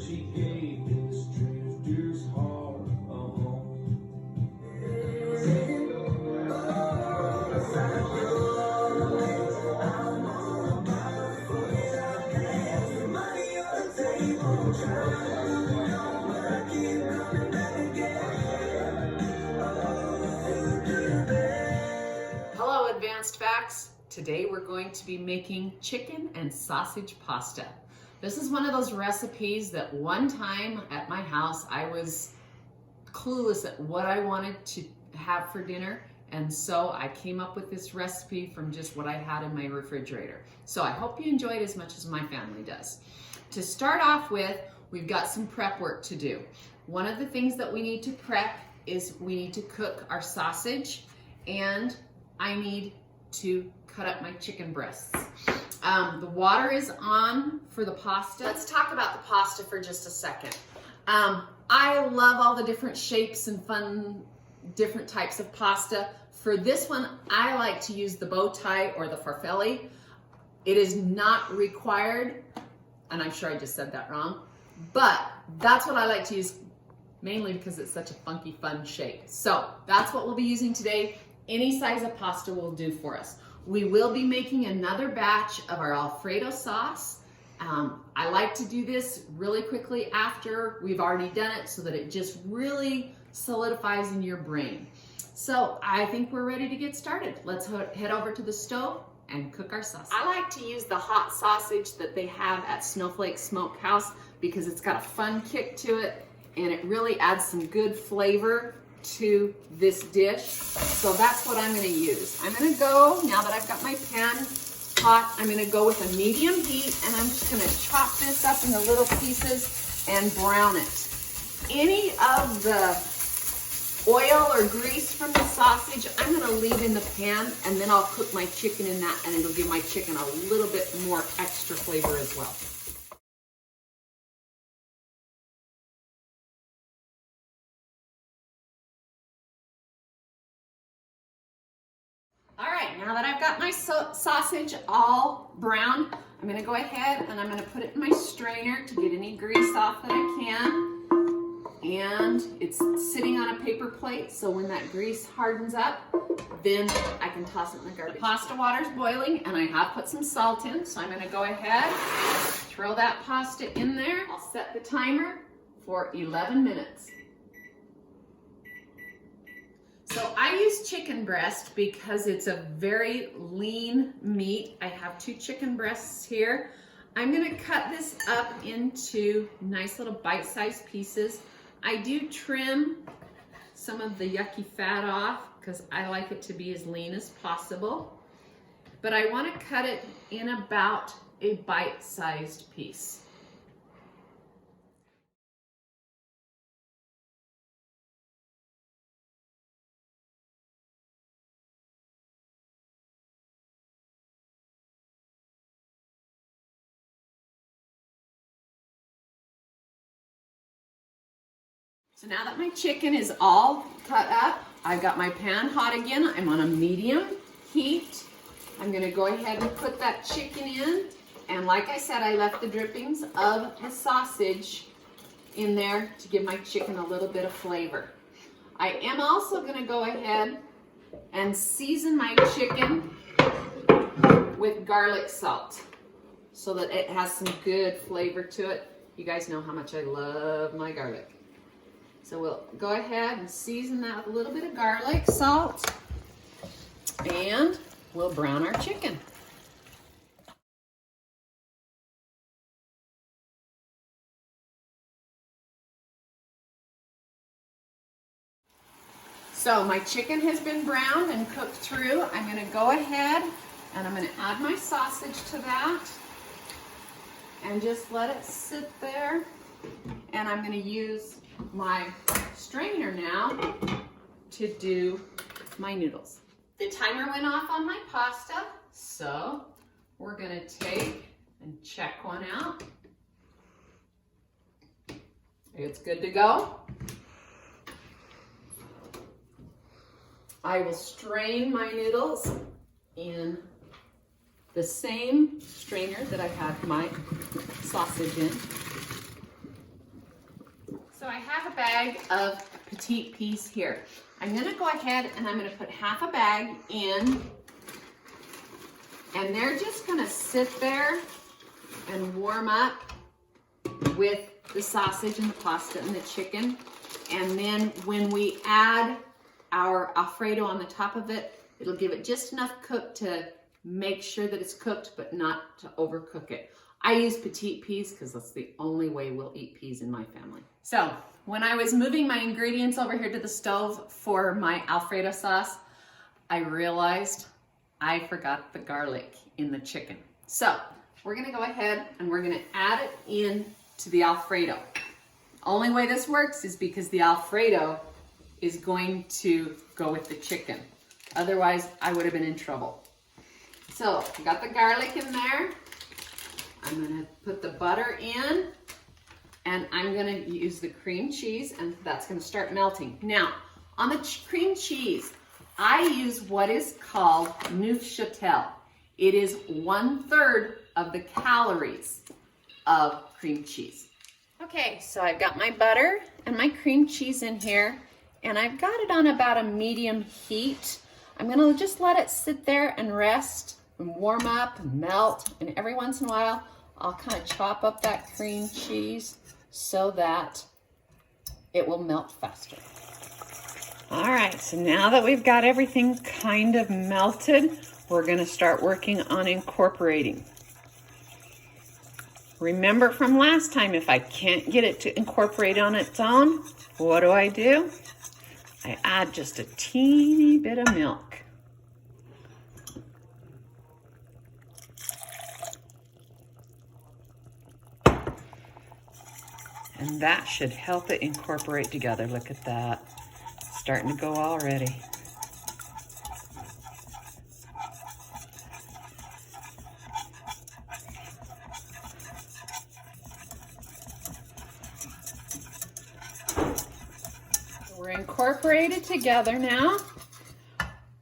she gave this drifter's heart a home. Hello, Advanced Facts. Today we're going to be making chicken and sausage pasta. This is one of those recipes that one time at my house I was clueless at what I wanted to have for dinner, and so I came up with this recipe from just what I had in my refrigerator. So I hope you enjoy it as much as my family does. To start off with, we've got some prep work to do. One of the things that we need to prep is we need to cook our sausage, and I need to cut up my chicken breasts. The water is on for the pasta. Let's talk about the pasta for just a second. I love all the different shapes and fun different types of pasta. For this one, I like to use the bow tie or the farfalle. It is not required, and I'm sure I just said that wrong, but that's what I like to use, mainly because it's such a funky, fun shape. So that's what we'll be using today. Any size of pasta will do for us. We will be making another batch of our Alfredo sauce. I like to do this really quickly after we've already done it so that it just really solidifies in your brain. So I think we're ready to get started. Let's head over to the stove and cook our sausage. I like to use the hot sausage that they have at Snowflake Smokehouse because it's got a fun kick to it and it really adds some good flavor to this dish. So that's what I'm going to use. I'm going to go, now that I've got my pan hot, I'm going to go with a medium heat and I'm just going to chop this up into little pieces and brown it. Any of the oil or grease from the sausage, I'm going to leave in the pan, and then I'll cook my chicken in that, and it'll give my chicken a little bit more extra flavor as well. All right, now that I've got my sausage all brown, I'm going to go ahead and I'm going to put it in my strainer to get any grease off that I can. And it's sitting on a paper plate, so when that grease hardens up, then I can toss it in the garbage. The pasta water's boiling and I have put some salt in, so I'm going to go ahead, throw that pasta in there. I'll set the timer for 11 minutes. So I use chicken breast because it's a very lean meat. I have 2 chicken breasts here. I'm going to cut this up into nice little bite-sized pieces. I do trim some of the yucky fat off because I like it to be as lean as possible. But I want to cut it in about a bite-sized piece. So now that my chicken is all cut up, I've got my pan hot again. I'm on a medium heat. I'm gonna go ahead and put that chicken in. And like I said, I left the drippings of the sausage in there to give my chicken a little bit of flavor. I am also gonna go ahead and season my chicken with garlic salt so that it has some good flavor to it. You guys know how much I love my garlic. So we'll go ahead and season that with a little bit of garlic salt, and we'll brown our chicken. So my chicken has been browned and cooked through. I'm going to go ahead and I'm going to add my sausage to that and just let it sit there. And I'm going to use my strainer now to do my noodles. The timer went off on my pasta, so we're going to take and check one out. It's good to go. I will strain my noodles in the same strainer that I had my sausage in. have a bag of petite peas here. I'm gonna go ahead and I'm gonna put half a bag in, and they're just gonna sit there and warm up with the sausage and the pasta and the chicken. And then when we add our Alfredo on the top of it, it'll give it just enough cook to make sure that it's cooked, but not to overcook it. I use petite peas because that's the only way we'll eat peas in my family. So when I was moving my ingredients over here to the stove for my Alfredo sauce, I realized I forgot the garlic in the chicken. So we're gonna go ahead and we're gonna add it in to the Alfredo. Only way this works is because the Alfredo is going to go with the chicken. Otherwise, I would have been in trouble. So I got the garlic in there. I'm gonna put the butter in, and I'm gonna use the cream cheese, and that's gonna start melting. Now, on the cream cheese, I use what is called neufchâtel. It is 1/3 of the calories of cream cheese. Okay, so I've got my butter and my cream cheese in here, and I've got it on about a medium heat. I'm gonna just let it sit there and rest and warm up and melt, and every once in a while, I'll kind of chop up that cream cheese so that it will melt faster. All right, so now that we've got everything kind of melted, we're gonna start working on incorporating. Remember from last time, if I can't get it to incorporate on its own, what do? I add just a teeny bit of milk. And that should help it incorporate together. Look at that. It's starting to go already. We're incorporated together now.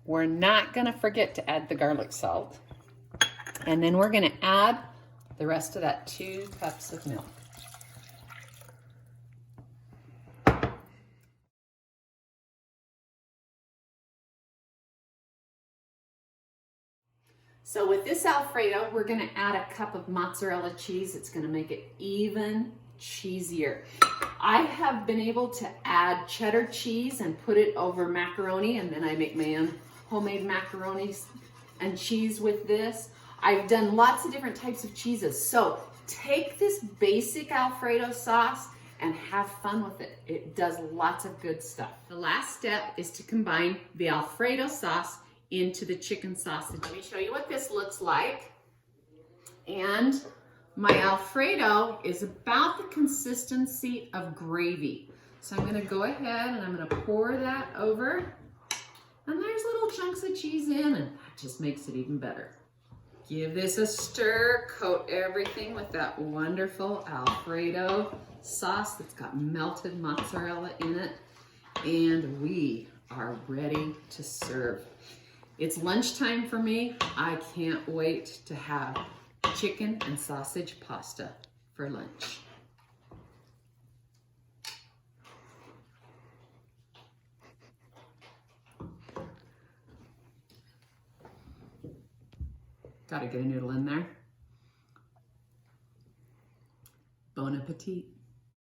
We're not gonna forget to add the garlic salt. And then we're gonna add the rest of that 2 cups of milk. So with this Alfredo, we're gonna add a cup of mozzarella cheese. It's gonna make it even cheesier. I have been able to add cheddar cheese and put it over macaroni, and then I make my own homemade macaronis and cheese with this. I've done lots of different types of cheeses. So take this basic Alfredo sauce and have fun with it. It does lots of good stuff. The last step is to combine the Alfredo sauce into the chicken sausage. Let me show you what this looks like. And my Alfredo is about the consistency of gravy. So I'm gonna go ahead and I'm gonna pour that over. And there's little chunks of cheese in, and that just makes it even better. Give this a stir, coat everything with that wonderful Alfredo sauce that's got melted mozzarella in it, and we are ready to serve. It's lunchtime for me. I can't wait to have chicken and sausage pasta for lunch. Gotta get a noodle in there. Bon appetit.